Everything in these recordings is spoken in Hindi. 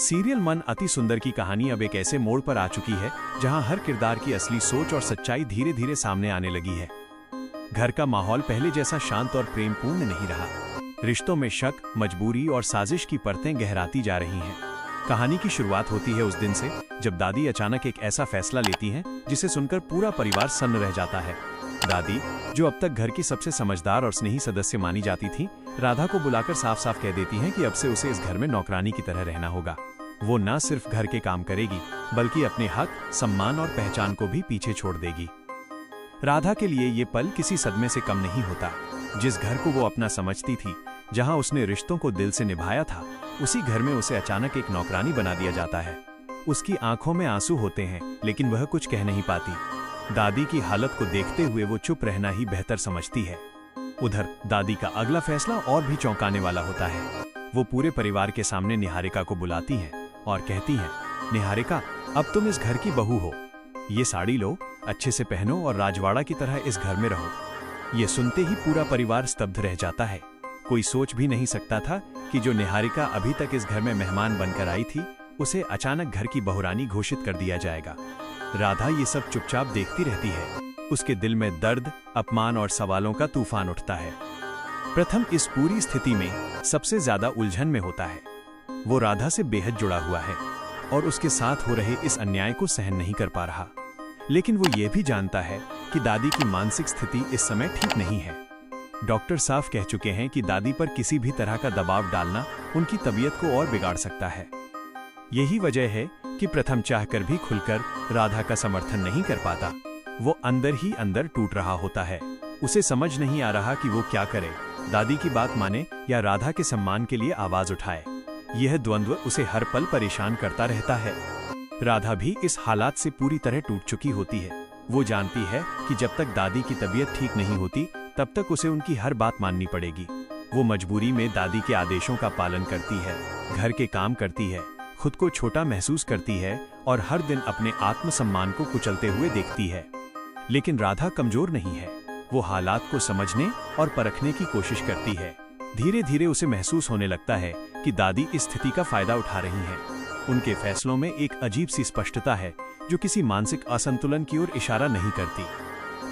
सीरियल मन अति सुंदर की कहानी अब एक ऐसे मोड़ पर आ चुकी है जहां हर किरदार की असली सोच और सच्चाई धीरे धीरे सामने आने लगी है। घर का माहौल पहले जैसा शांत और प्रेमपूर्ण नहीं रहा। रिश्तों में शक, मजबूरी और साजिश की परतें गहराती जा रही हैं। कहानी की शुरुआत होती है उस दिन से जब दादी अचानक एक ऐसा फैसला लेती हैं जिसे सुनकर पूरा परिवार सन्न रह जाता है। दादी, जो अब तक घर की सबसे समझदार और स्नेही सदस्य मानी जाती थी, राधा को बुलाकर साफ साफ कह देती हैं कि अब से उसे इस घर में नौकरानी की तरह रहना होगा। वो न सिर्फ घर के काम करेगी बल्कि अपने हक, सम्मान और पहचान को भी पीछे छोड़ देगी। राधा के लिए ये पल किसी सदमे से कम नहीं होता। जिस घर को वो अपना समझती थी, जहां उसने रिश्तों को दिल से निभाया था, उसी घर में उसे अचानक एक नौकरानी बना दिया जाता है। उसकी आंखों में आंसू होते हैं लेकिन वह कुछ कह नहीं पाती। दादी की हालत को देखते हुए वो चुप रहना ही बेहतर समझती है। उधर दादी का अगला फैसला और भी चौंकाने वाला होता है। वो पूरे परिवार के सामने निहारिका को बुलाती हैं और कहती हैं, निहारिका, अब तुम इस घर की बहू हो। ये साड़ी लो, अच्छे से पहनो और राजवाड़ा की तरह इस घर में रहो। ये सुनते ही पूरा परिवार स्तब्ध रह जाता है। कोई सोच भी नहीं सकता था कि जो निहारिका अभी तक इस घर में मेहमान बनकर आई थी, उसे अचानक घर की बहुरानी घोषित कर दिया जाएगा। राधा ये सब चुपचाप देखती रहती है। उसके दिल में दर्द, अपमान और सवालों का तूफान उठता है। प्रथम इस पूरी स्थिति में सबसे ज्यादा उलझन में होता है। वो राधा से बेहद जुड़ा हुआ है और उसके साथ हो रहे इस अन्याय को सहन नहीं कर पा रहा। लेकिन वो ये भी जानता है कि दादी की मानसिक स्थिति इस समय ठीक नहीं है। डॉक्टर साफ कह चुके हैं कि दादी पर किसी भी तरह का दबाव डालना उनकी तबीयत को और बिगाड़ सकता है। यही वजह है कि प्रथम चाहकर भी खुलकर राधा का समर्थन नहीं कर पाता। वो अंदर ही अंदर टूट रहा होता है। उसे समझ नहीं आ रहा कि वो क्या करे, दादी की बात माने या राधा के सम्मान के लिए आवाज उठाए। यह द्वंद्व उसे हर पल परेशान करता रहता है। राधा भी इस हालात से पूरी तरह टूट चुकी होती है। वो जानती है कि जब तक दादी की तबीयत ठीक नहीं होती, तब तक उसे उनकी हर बात माननी पड़ेगी। वो मजबूरी में दादी के आदेशों का पालन करती है, घर के काम करती है, खुद को छोटा महसूस करती है और हर दिन अपने आत्मसम्मान को कुचलते हुए देखती है। लेकिन राधा कमजोर नहीं है। वो हालात को समझने और परखने की कोशिश करती है। धीरे धीरे उसे महसूस होने लगता है कि दादी इस स्थिति का फायदा उठा रही हैं। उनके फैसलों में एक अजीब सी स्पष्टता है जो किसी मानसिक असंतुलन की ओर इशारा नहीं करती।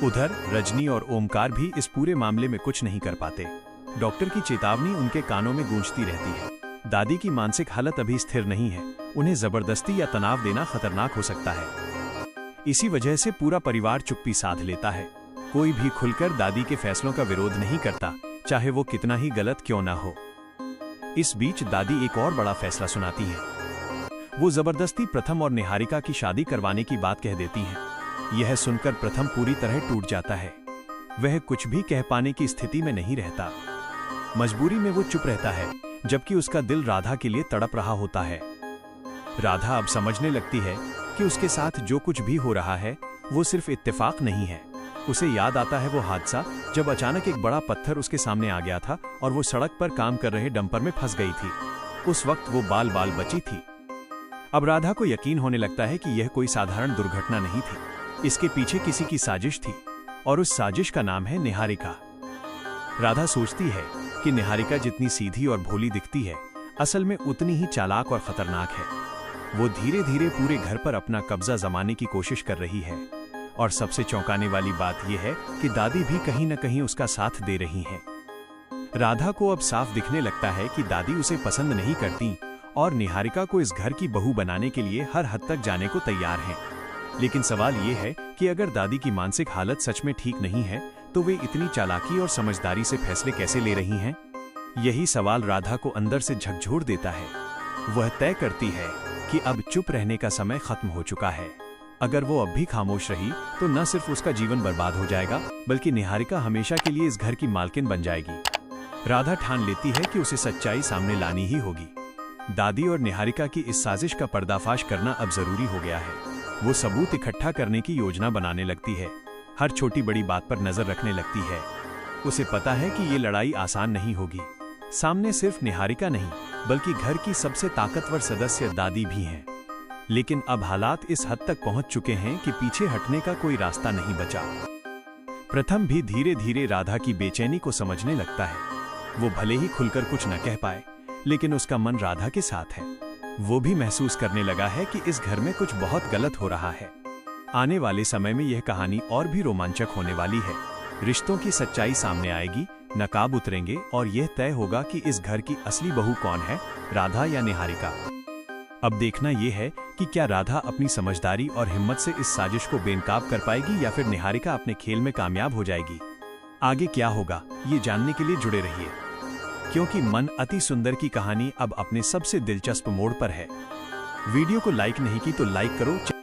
उधर रजनी और ओमकार भी इस पूरे मामले में कुछ नहीं कर पाते। डॉक्टर की चेतावनी उनके कानों में गूंजती रहती है। दादी की मानसिक हालत अभी स्थिर नहीं है। उन्हें जबरदस्ती या तनाव देना खतरनाक हो सकता है। इसी वजह से पूरा परिवार चुप्पी साध लेता है। कोई भी खुलकर दादी के फैसलों का विरोध नहीं करता, चाहे वो कितना ही गलत क्यों ना हो। इस बीच दादी एक और बड़ा फैसला सुनाती है। वो जबरदस्ती प्रथम और निहारिका की शादी करवाने की बात कह देती हैं। यह सुनकर प्रथम पूरी तरह टूट जाता है। वह कुछ भी कह पाने की स्थिति में नहीं रहता। मजबूरी में वो चुप रहता है, जबकि उसका दिल राधा के लिए तड़प रहा होता है। राधा अब समझने लगती है कि उसके साथ जो कुछ भी हो रहा है वो सिर्फ इत्तेफाक नहीं है। उसे याद आता है वो हादसा जब अचानक एक बड़ा पत्थर उसके सामने आ गया था और वो सड़क पर काम कर रहे डंपर में फंस गई थी। उस वक्त वो बाल बाल बची थी। अब राधा को यकीन होने लगता है कि यह कोई साधारण दुर्घटना नहीं थी। इसके पीछे किसी की साजिश थी और उस साजिश का नाम है निहारिका। राधा सोचती है कि निहारिका जितनी सीधी और भोली दिखती है, असल में उतनी ही चालाक और खतरनाक है। वो धीरे धीरे पूरे घर पर अपना कब्जा जमाने की कोशिश कर रही है। और सबसे चौंकाने वाली बात यह है कि दादी भी कहीं न कहीं उसका साथ दे रही हैं। राधा को अब साफ दिखने लगता है कि दादी उसे पसंद नहीं करती और निहारिका को इस घर की बहू बनाने के लिए हर हद तक जाने को तैयार हैं। लेकिन सवाल ये है कि अगर दादी की मानसिक हालत सच में ठीक नहीं है, तो वे इतनी चालाकी और समझदारी से फैसले कैसे ले रही हैं? यही सवाल राधा को अंदर से झकझोर देता है। वह तय करती है कि अब चुप रहने का समय खत्म हो चुका है। अगर वो अब भी खामोश रही तो न सिर्फ उसका जीवन बर्बाद हो जाएगा, बल्कि निहारिका हमेशा के लिए इस घर की मालकिन बन जाएगी। राधा ठान लेती है कि उसे सच्चाई सामने लानी ही होगी। दादी और निहारिका की इस साजिश का पर्दाफाश करना अब जरूरी हो गया है। वो सबूत इकट्ठा करने की योजना बनाने लगती है। हर छोटी बड़ी बात पर नजर रखने लगती है। उसे पता है कि ये लड़ाई आसान नहीं होगी। सामने सिर्फ निहारिका नहीं, बल्कि घर की सबसे ताकतवर सदस्य दादी भी हैं। लेकिन अब हालात इस हद तक पहुंच चुके हैं कि पीछे हटने का कोई रास्ता नहीं बचा। प्रथम भी धीरे धीरे राधा की बेचैनी को समझने लगता है। वो भले ही खुलकर कुछ न कह पाए, लेकिन उसका मन राधा के साथ है। वो भी महसूस करने लगा है कि इस घर में कुछ बहुत गलत हो रहा है। आने वाले समय में यह कहानी और भी रोमांचक होने वाली है। रिश्तों की सच्चाई सामने आएगी, नकाब उतरेंगे और यह तय होगा कि इस घर की असली बहू कौन है, राधा या निहारिका। अब देखना यह है कि क्या राधा अपनी समझदारी और हिम्मत से इस साजिश को बेनकाब कर पाएगी या फिर निहारिका अपने खेल में कामयाब हो जाएगी। आगे क्या होगा, ये जानने के लिए जुड़े रहिए, क्योंकि मन अति सुंदर की कहानी अब अपने सबसे दिलचस्प मोड़ पर है। वीडियो को लाइक नहीं की तो लाइक करो।